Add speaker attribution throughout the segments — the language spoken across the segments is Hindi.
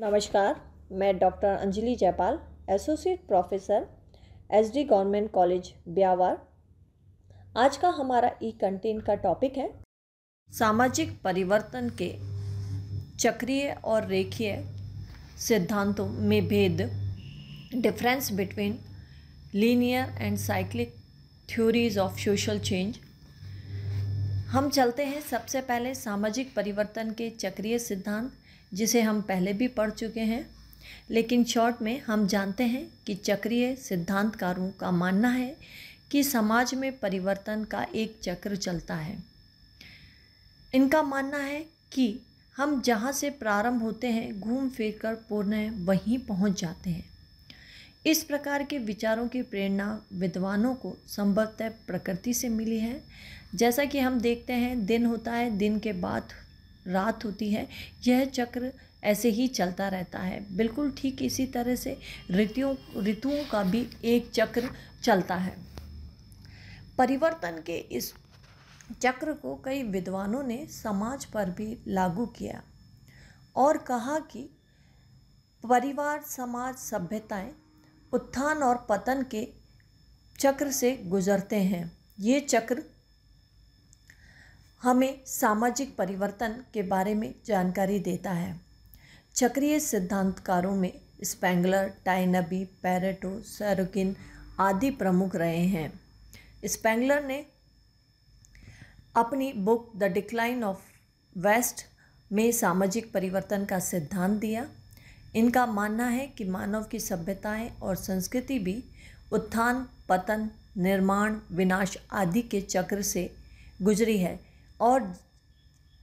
Speaker 1: नमस्कार, मैं doctor Anjali Jaipal, associate professor SD government college Beawar. आज का हमारा ई कंटेंट का टॉपिक है सामाजिक परिवर्तन के चक्रीय और रेखीय सिद्धांतों में भेद, difference between linear and cyclic theories of social change. हम चलते हैं सबसे पहले सामाजिक परिवर्तन के चक्रीय सिद्धांत, जिसे हम पहले भी पढ़ चुके हैं, लेकिन शॉर्ट में हम जानते हैं कि चक्रीय सिद्धांतकारों का मानना है कि समाज में परिवर्तन का एक चक्र चलता है। इनका मानना है कि हम जहाँ से प्रारंभ होते हैं घूम फिर कर पुनः वहीं पहुँच जाते हैं। इस प्रकार के विचारों की प्रेरणा विद्वानों को संभवतः प्रकृति से मिली है। जैसा कि हम देखते हैं, दिन होता है, दिन के बाद रात होती है, यह चक्र ऐसे ही चलता रहता है। बिल्कुल ठीक इसी तरह से ऋतुओं का भी एक चक्र चलता है। परिवर्तन के इस चक्र को कई विद्वानों ने समाज पर भी लागू किया और कहा कि परिवार, समाज, सभ्यताएं उत्थान और पतन के चक्र से गुजरते हैं। ये चक्र हमें सामाजिक परिवर्तन के बारे में जानकारी देता है। चक्रीय सिद्धांतकारों में स्पेंगलर, टाइनबी, पैरेटो, सरोकिन आदि प्रमुख रहे हैं। स्पेंगलर ने अपनी book the decline of west में सामाजिक परिवर्तन का सिद्धांत दिया। इनका मानना है कि मानव की सभ्यताएं और संस्कृति भी उत्थान, पतन, निर्माण, विनाश आदि के चक्र से गुजरी है और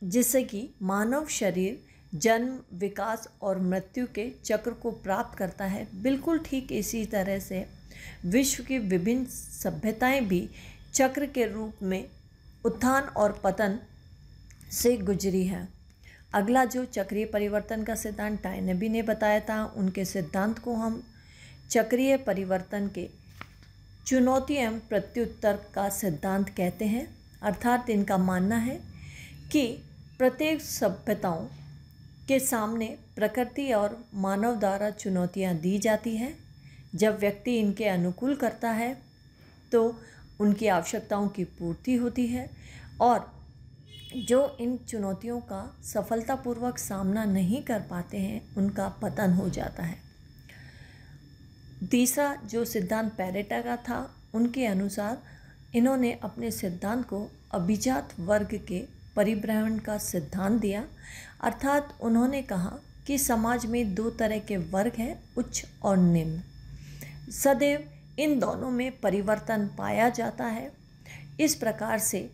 Speaker 1: जिससे कि मानव शरीर जन्म, विकास और मृत्यु के चक्र को प्राप्त करता है। बिल्कुल ठीक इसी तरह से विश्व की विभिन्न सभ्यताएं भी चक्र के रूप में उत्थान और पतन से गुजरी है। अगला जो चक्रीय परिवर्तन का सिद्धांत टाइनबी ने बताया था, उनके सिद्धांत को हम चक्रीय परिवर्तन के चुनौती एवं प्रत्युत्तर का सिद्धांत कहते हैं। अर्थात इनका मानना है कि प्रत्येक सभ्यताओं के सामने प्रकृति और मानव द्वारा चुनौतियां दी जाती हैं। जब व्यक्ति इनके अनुकूल करता है तो उनकी आवश्यकताओं की पूर्ति होती है और जो इन चुनौतियों का सफलतापूर्वक सामना नहीं कर पाते हैं उनका पतन हो जाता है। तीसरा जो सिद्धांत पैरेटो का था, उनके अनुसार इन्होंने अपने सिद्धांत को अभिजात वर्ग के परिभ्रमण का सिद्धांत दिया। अर्थात उन्होंने कहा कि समाज में दो तरह के वर्ग हैं, उच्च और निम्न। सदैव इन दोनों में परिवर्तन पाया जाता है। इस प्रकार से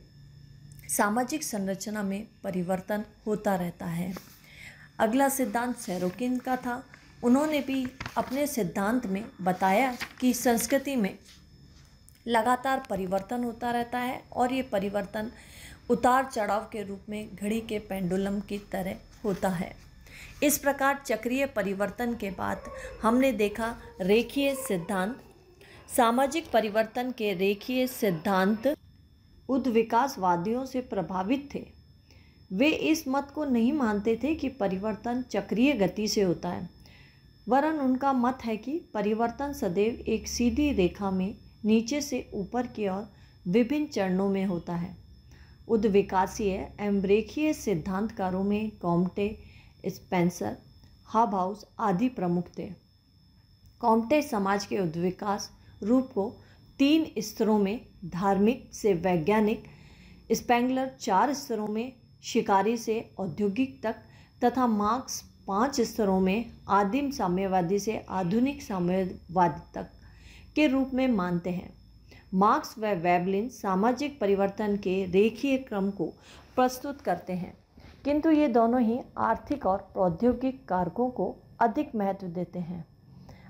Speaker 1: सामाजिक संरचना में परिवर्तन होता रहता है। अगला सिद्धांत सरोकिन का था। उन्होंने भी अपने सिद्धांत में बताया कि संस्कृति में लगातार परिवर्तन होता रहता है और ये परिवर्तन उतार चढ़ाव के रूप में घड़ी के पेंडुलम की तरह होता है। इस प्रकार चक्रीय परिवर्तन के बाद हमने देखा रेखीय सिद्धांत। सामाजिक परिवर्तन के रेखीय सिद्धांत उद्विकासवादियों से प्रभावित थे। वे इस मत को नहीं मानते थे कि परिवर्तन चक्रीय गति से होता है, वरन उनका मत है कि परिवर्तन सदैव एक सीधी रेखा में नीचे से ऊपर की ओर विभिन्न चरणों में होता है। उद्विकासीय एवं रेखीय सिद्धांतकारों में कॉम्टे, स्पेंसर, हॉबहाउस आदि प्रमुख थे। कॉम्टे समाज के उद्विकास रूप को 3 स्तरों में, धार्मिक से वैज्ञानिक, स्पेंगलर 4 स्तरों में, शिकारी से औद्योगिक तक, तथा मार्क्स 5 स्तरों में, आदिम साम्यवादी से आधुनिक साम्यवादी तक के रूप में मानते हैं। मार्क्स व वेबलिन सामाजिक परिवर्तन के रेखीय क्रम को प्रस्तुत करते हैं, किंतु ये दोनों ही आर्थिक और प्रौद्योगिक कारकों को अधिक महत्व देते हैं।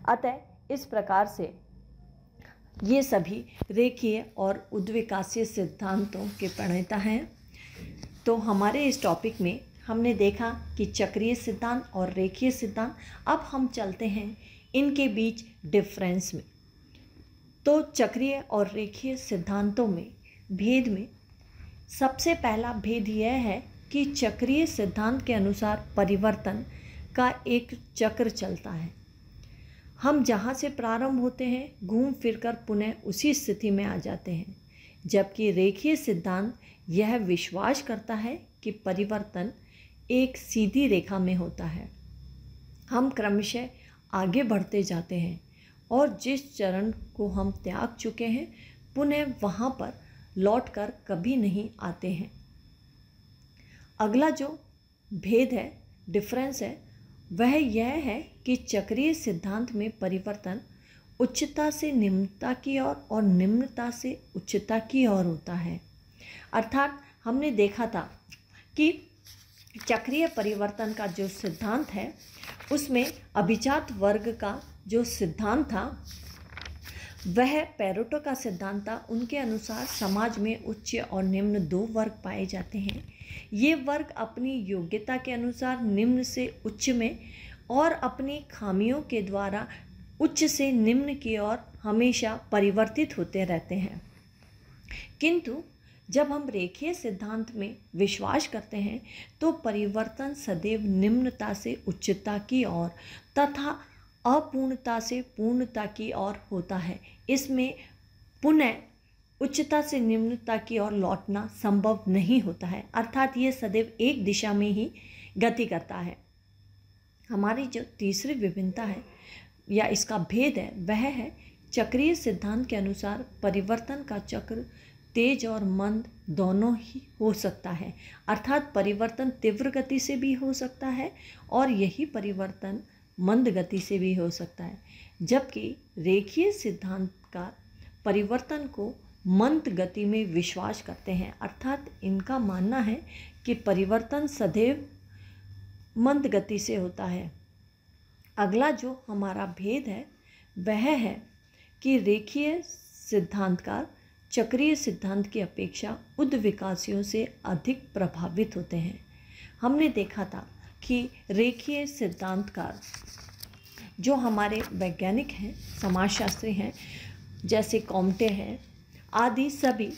Speaker 1: अतः इस प्रकार से ये सभी रेखीय और उद्विकासीय सिद्धांतों के प्रणेता हैं। तो हमारे इस टॉपिक में हमने देखा कि चक्रीय सिद्धांत और रेखीय सिद्धांत। अब हम चलते हैं इनके बीच डिफरेंस में। तो चक्रीय और रेखीय सिद्धांतों में भेद में सबसे पहला भेद यह है कि चक्रीय सिद्धांत के अनुसार परिवर्तन का एक चक्र चलता है। हम जहाँ से प्रारंभ होते हैं घूम फिरकर पुनः उसी स्थिति में आ जाते हैं, जबकि रेखीय सिद्धांत यह विश्वास करता है कि परिवर्तन एक सीधी रेखा में होता है। हम क्रमशः आगे बढ़ते जाते हैं और जिस चरण को हम त्याग चुके हैं पुनः वहाँ पर लौटकर कभी नहीं आते हैं। अगला जो भेद है, डिफरेंस है, वह यह है कि चक्रीय सिद्धांत में परिवर्तन उच्चता से निम्नता की ओर और निम्नता से उच्चता की ओर होता है। अर्थात हमने देखा था कि चक्रीय परिवर्तन का जो सिद्धांत है उसमें अभिजात वर्ग का जो सिद्धांत था वह पेरेटो का सिद्धांत था। उनके अनुसार समाज में उच्च और निम्न दो वर्ग पाए जाते हैं। ये वर्ग अपनी योग्यता के अनुसार निम्न से उच्च में और अपनी खामियों के द्वारा उच्च से निम्न की ओर हमेशा परिवर्तित होते रहते हैं। किंतु जब हम रेखीय सिद्धांत में विश्वास करते हैं तो परिवर्तन सदैव निम्नता से उच्चता की ओर तथा अपूर्णता से पूर्णता की ओर होता है। इसमें पुनः उच्चता से निम्नता की ओर लौटना संभव नहीं होता है, अर्थात ये सदैव एक दिशा में ही गति करता है। हमारी जो तीसरी विभिन्नता है या इसका भेद है वह है चक्रीय सिद्धांत के अनुसार परिवर्तन का चक्र तेज और मंद दोनों ही हो सकता है, अर्थात परिवर्तन तीव्र गति से भी हो सकता है और यही परिवर्तन मंद गति से भी हो सकता है। जबकि रेखीय सिद्धांतकार परिवर्तन को मंद गति में विश्वास करते हैं, अर्थात इनका मानना है कि परिवर्तन सदैव मंद गति से होता है। अगला जो हमारा भेद है वह है कि रेखीय सिद्धांतकार चक्रीय सिद्धांत की अपेक्षा उद्विकासियों से अधिक प्रभावित होते हैं। हमने देखा था कि रेखीय सिद्धांतकार जो हमारे वैज्ञानिक हैं, समाजशास्त्री हैं, जैसे कॉम्टे हैं आदि, सभी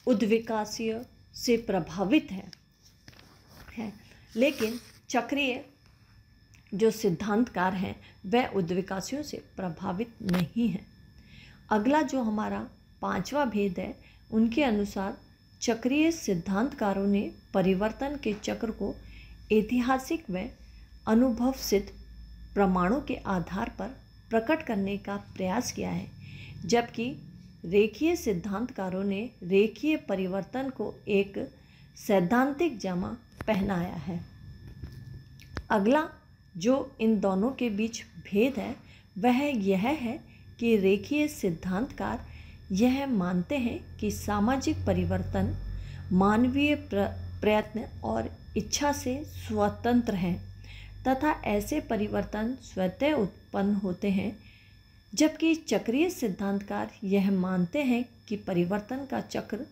Speaker 1: उद्विकासीय से प्रभावित हैं। लेकिन चक्रीय जो सिद्धांतकार हैं वह उद्विकासियों से प्रभावित नहीं हैं। अगला जो हमारा पांचवा भेद है, उनके अनुसार चक्रीय सिद्धांतकारों ने परिवर्तन के चक्र को ऐतिहासिक व अनुभव सिद्ध प्रमाणों के आधार पर प्रकट करने का प्रयास किया है, जबकि रेखीय सिद्धांतकारों ने रेखीय परिवर्तन को एक सैद्धांतिक जामा पहनाया है। अगला जो इन दोनों के बीच भेद है वह यह है कि रेखीय सिद्धांतकार यह मानते हैं कि सामाजिक परिवर्तन मानवीय प्रयत्न और इच्छा से स्वतंत्र हैं तथा ऐसे परिवर्तन स्वतः उत्पन्न होते हैं, जबकि चक्रीय सिद्धांतकार यह मानते हैं कि परिवर्तन का चक्र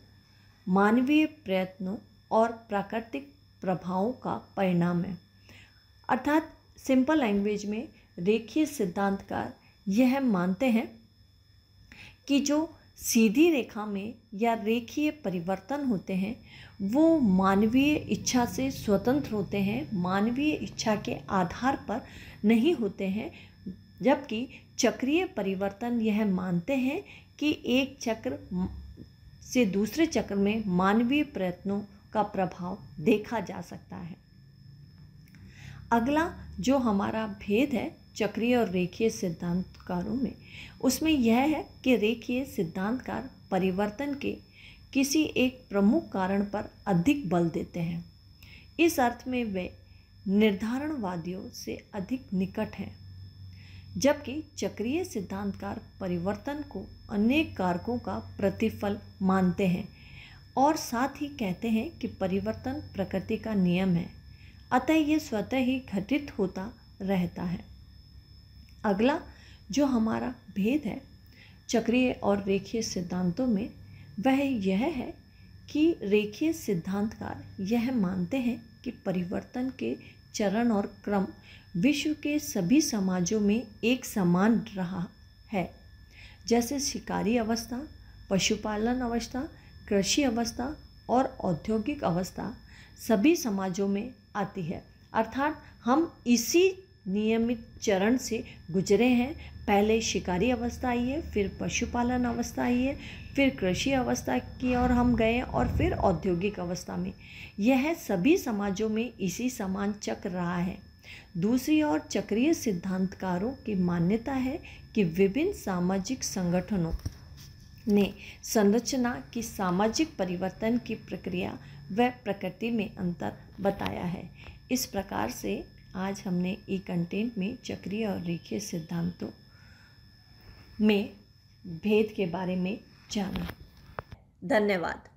Speaker 1: मानवीय प्रयत्नों और प्राकृतिक प्रभावों का परिणाम है। अर्थात सिंपल लैंग्वेज में रेखीय सिद्धांतकार यह मानते हैं कि जो सीधी रेखा में या रेखीय परिवर्तन होते हैं वो मानवीय इच्छा से स्वतंत्र होते हैं, मानवीय इच्छा के आधार पर नहीं होते हैं, जबकि चक्रीय परिवर्तन यह मानते हैं कि एक चक्र से दूसरे चक्र में मानवीय प्रयत्नों का प्रभाव देखा जा सकता है। अगला जो हमारा भेद है चक्रीय और रेखीय सिद्धांतकारों में, उसमें यह है कि रेखीय सिद्धांतकार परिवर्तन के किसी एक प्रमुख कारण पर अधिक बल देते हैं। इस अर्थ में वे निर्धारणवादियों से अधिक निकट हैं, जबकि चक्रीय सिद्धांतकार परिवर्तन को अनेक कारकों का प्रतिफल मानते हैं और साथ ही कहते हैं कि परिवर्तन प्रकृति का नियम है, अतः ये स्वतः ही घटित होता रहता है। अगला जो हमारा भेद है चक्रीय और रेखीय सिद्धांतों में वह यह है कि रेखीय सिद्धांतकार यह मानते हैं कि परिवर्तन के चरण और क्रम विश्व के सभी समाजों में एक समान रहा है, जैसे शिकारी अवस्था, पशुपालन अवस्था, कृषि अवस्था और औद्योगिक अवस्था सभी समाजों में आती है। अर्थात हम इसी नियमित चरण से गुजरे हैं। पहले शिकारी अवस्था आई है, फिर पशुपालन अवस्था आई है, फिर कृषि अवस्था की ओर हम गए और फिर औद्योगिक अवस्था में। यह सभी समाजों में इसी समान चक्र रहा है। दूसरी ओर चक्रीय सिद्धांतकारों की मान्यता है कि विभिन्न सामाजिक संगठनों ने संरचना की सामाजिक परिवर्तन की प्रक्रिया व प्रकृति में अंतर बताया है। इस प्रकार से आज हमने ई कंटेंट में चक्रीय और रेखीय सिद्धांतों में भेद के बारे में जाना। धन्यवाद।